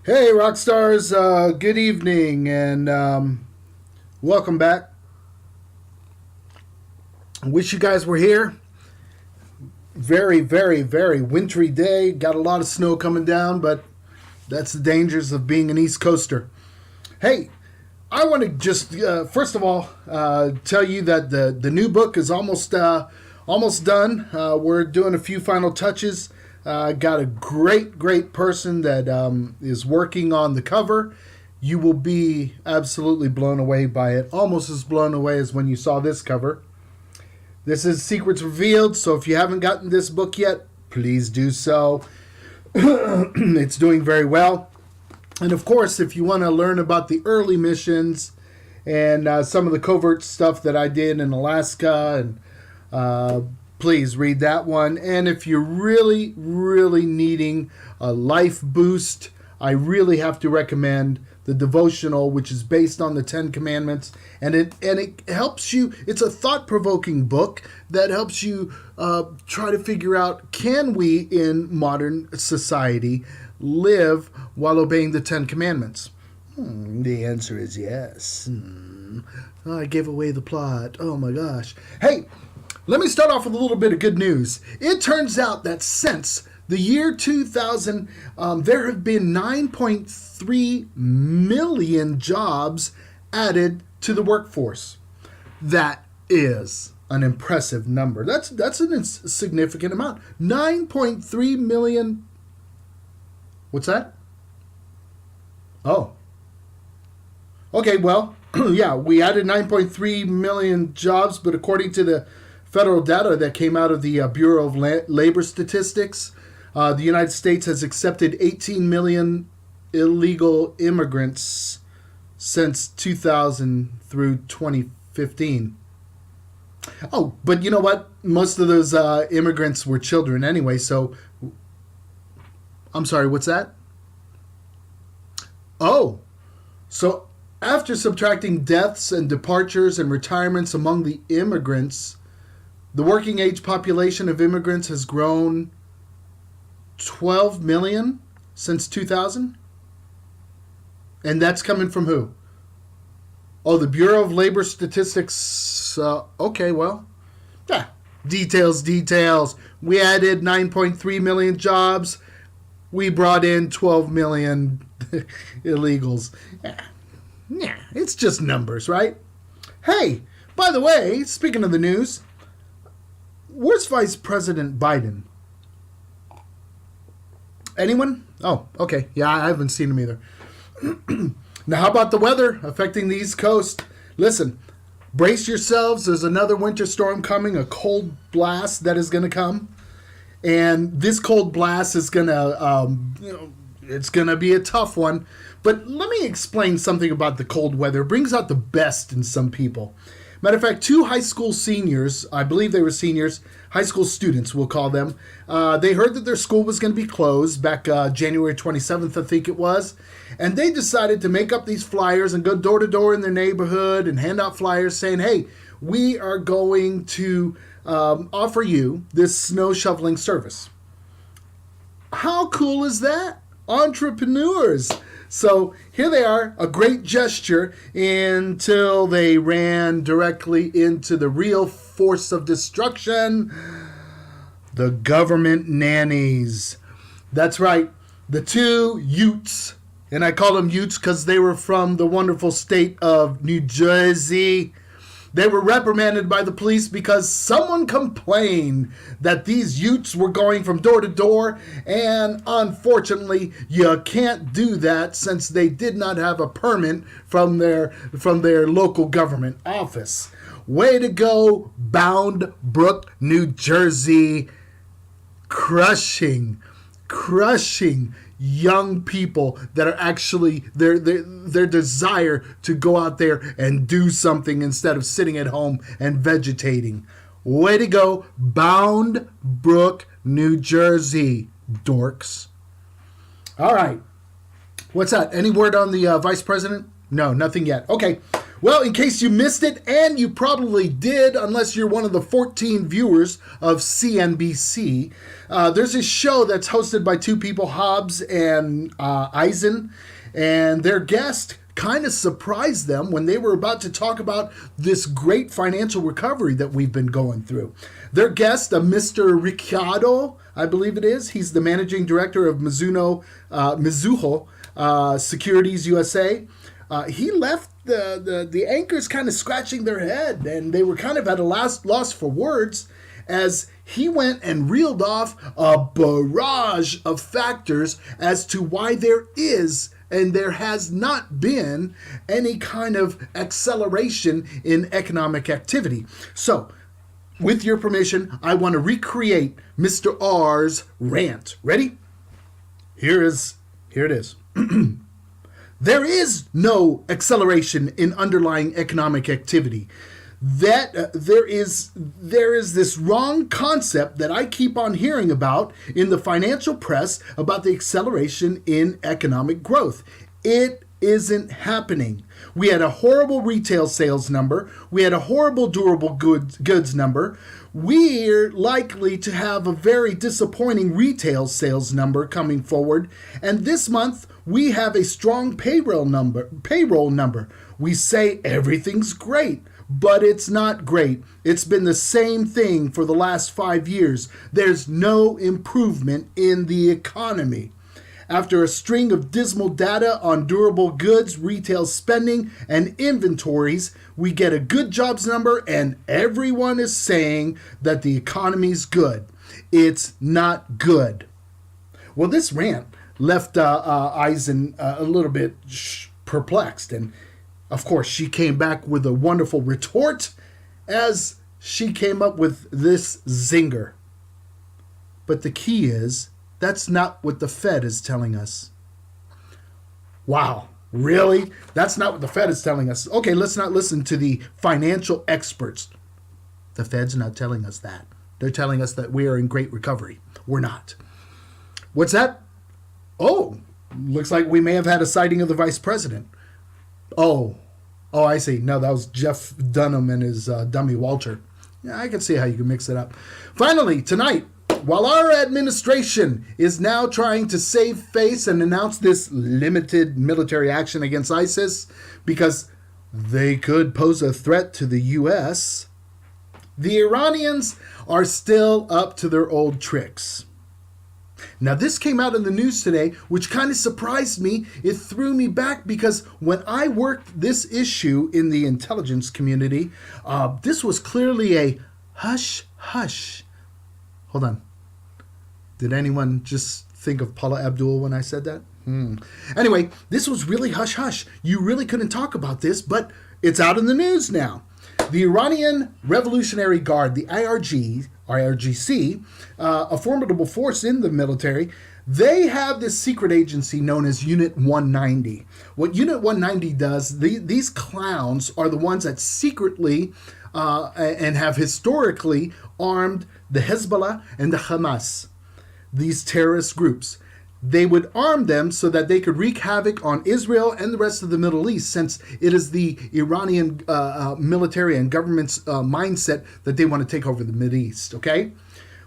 Hey, rock stars! Good evening and welcome back. I wish you guys were here. Very, very, very wintry day. Got a lot of snow coming down, but that's the dangers of being an East Coaster. Hey, I want to just first of all tell you that the new book is almost done. We're doing a few final touches. Got a great person that is working on the cover. You will be absolutely blown away by it, almost as blown away as when you saw this cover. This is Secrets Revealed, so if you haven't gotten this book yet, please do so. It's doing very well. And of course, if you want to learn about the early missions and some of the covert stuff that I did in Alaska, and please read that one. And if you're really needing a life boost, I really have to recommend the devotional, which is based on the Ten Commandments, and it helps you. It's a thought-provoking book that helps you try to figure out, can we in modern society live while obeying the Ten Commandments? The answer is yes. Oh, I gave away the plot. Oh my gosh. Hey, let me start off with a little bit of good news. It turns out that since the year 2000, there have been 9.3 million jobs added to the workforce. That is an impressive number. That's a significant amount. 9.3 million. What's that? Oh. Okay, well, yeah, we added 9.3 million jobs, but according to the federal data that came out of the Bureau of Labor Statistics, the United States has accepted 18 million illegal immigrants since 2000 through 2015. Oh, but you know what? Most of those immigrants were children anyway, so. I'm sorry, what's that? Oh, so after subtracting deaths and departures and retirements among the immigrants, the working age population of immigrants has grown 12 million since 2000. And that's coming from who? Oh, the Bureau of Labor Statistics. Okay, well, yeah, details. We added 9.3 million jobs. We brought in 12 million illegals. Yeah, it's just numbers, right? Hey, by the way, speaking of the news, where's Vice President Biden? Anyone? Oh, okay. Yeah, I haven't seen him either. Now, how about the weather affecting the East Coast? Listen, brace yourselves. There's another winter storm coming, a cold blast that is going to come. And this cold blast is going to, it's going to be a tough one. But let me explain something about the cold weather. It brings out the best in some people. Matter of fact, two high school seniors, I believe they were seniors, high school students, we'll call them, they heard that their school was going to be closed back January 27th, I think it was. And they decided to make up these flyers and go door to door in their neighborhood and hand out flyers saying, hey, we are going to offer you this snow shoveling service. How cool is that? Entrepreneurs. So here they are, a great gesture, until they ran directly into the real force of destruction, the government nannies. That's right, the two Utes, and I call them Utes because they were from the wonderful state of New Jersey. They were reprimanded by the police because someone complained that these Utes were going from door to door, and unfortunately, you can't do that since they did not have a permit from their local government office. Way to go, Bound Brook, New Jersey, crushing young people that are actually their desire to go out there and do something instead of sitting at home and vegetating. Way to go, Bound Brook, New Jersey, dorks. All right. What's that? Any word on the vice president? No, nothing yet. Okay. Well, in case you missed it, and you probably did, unless you're one of the 14 viewers of CNBC, there's a show that's hosted by two people, Hobbs and Eisen, and their guest kind of surprised them when they were about to talk about this great financial recovery that we've been going through. Their guest, Mr. Ricciardo, I believe it is, he's the managing director of Mizuho Securities USA. He left the anchors kind of scratching their head, and they were kind of at a loss for words as he went and reeled off a barrage of factors as to why there is and there has not been any kind of acceleration in economic activity. So, with your permission, I want to recreate Mr. R's rant. Ready? Here it is. There is no acceleration in underlying economic activity. That there is this wrong concept that I keep on hearing about in the financial press about the acceleration in economic growth. It isn't happening. We had a horrible retail sales number. We had a horrible durable goods number. We're likely to have a very disappointing retail sales number coming forward. And this month, we have a strong payroll number. We say everything's great, but it's not great. It's been the same thing for the last 5 years. There's no improvement in the economy. After a string of dismal data on durable goods, retail spending, and inventories, we get a good jobs number and everyone is saying that the economy's good. It's not good. Well, this rant left Eisen a little bit perplexed. And, of course, she came back with a wonderful retort as she came up with this zinger. But the key is, that's not what the Fed is telling us. Wow, really? That's not what the Fed is telling us. Okay, let's not listen to the financial experts. The Fed's not telling us that. They're telling us that we are in great recovery. We're not. What's that? Oh, looks like we may have had a sighting of the vice president. Oh, I see. No, that was Jeff Dunham and his dummy Walter. Yeah, I can see how you can mix it up. Finally, tonight, while our administration is now trying to save face and announce this limited military action against ISIS because they could pose a threat to the U.S., the Iranians are still up to their old tricks. Now, this came out in the news today, which kind of surprised me. It threw me back because when I worked this issue in the intelligence community, this was clearly a hush, hush. Hold on. Did anyone just think of Paula Abdul when I said that? Anyway, this was really hush, hush. You really couldn't talk about this, but it's out in the news now. The Iranian Revolutionary Guard, the IRGC, a formidable force in the military, they have this secret agency known as Unit 190. What Unit 190 does, these clowns are the ones that secretly and have historically armed the Hezbollah and the Hamas, these terrorist groups. They would arm them so that they could wreak havoc on Israel and the rest of the Middle East, since it is the Iranian military and government's mindset that they want to take over the Middle East, okay?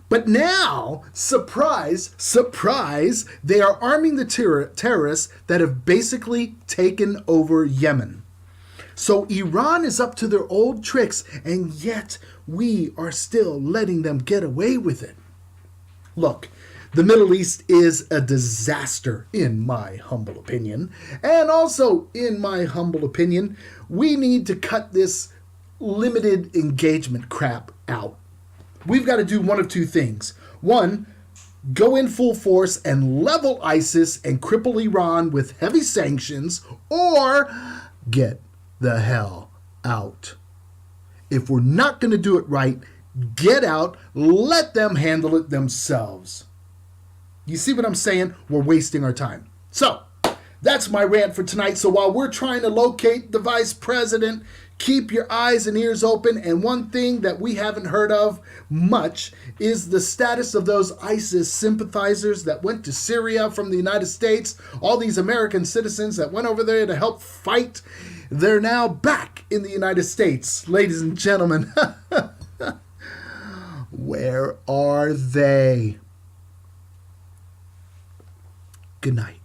But now, surprise, surprise, they are arming the terrorists that have basically taken over Yemen. So Iran is up to their old tricks, and yet we are still letting them get away with it. Look, the Middle East is a disaster, in my humble opinion. And also, in my humble opinion, we need to cut this limited engagement crap out. We've got to do one of two things. One, go in full force and level ISIS and cripple Iran with heavy sanctions, or get the hell out. If we're not going to do it right, get out, let them handle it themselves. You see what I'm saying? We're wasting our time. So, that's my rant for tonight. So while we're trying to locate the vice president, keep your eyes and ears open. And one thing that we haven't heard of much is the status of those ISIS sympathizers that went to Syria from the United States, all these American citizens that went over there to help fight. They're now back in the United States, ladies and gentlemen. Where are they? Good night.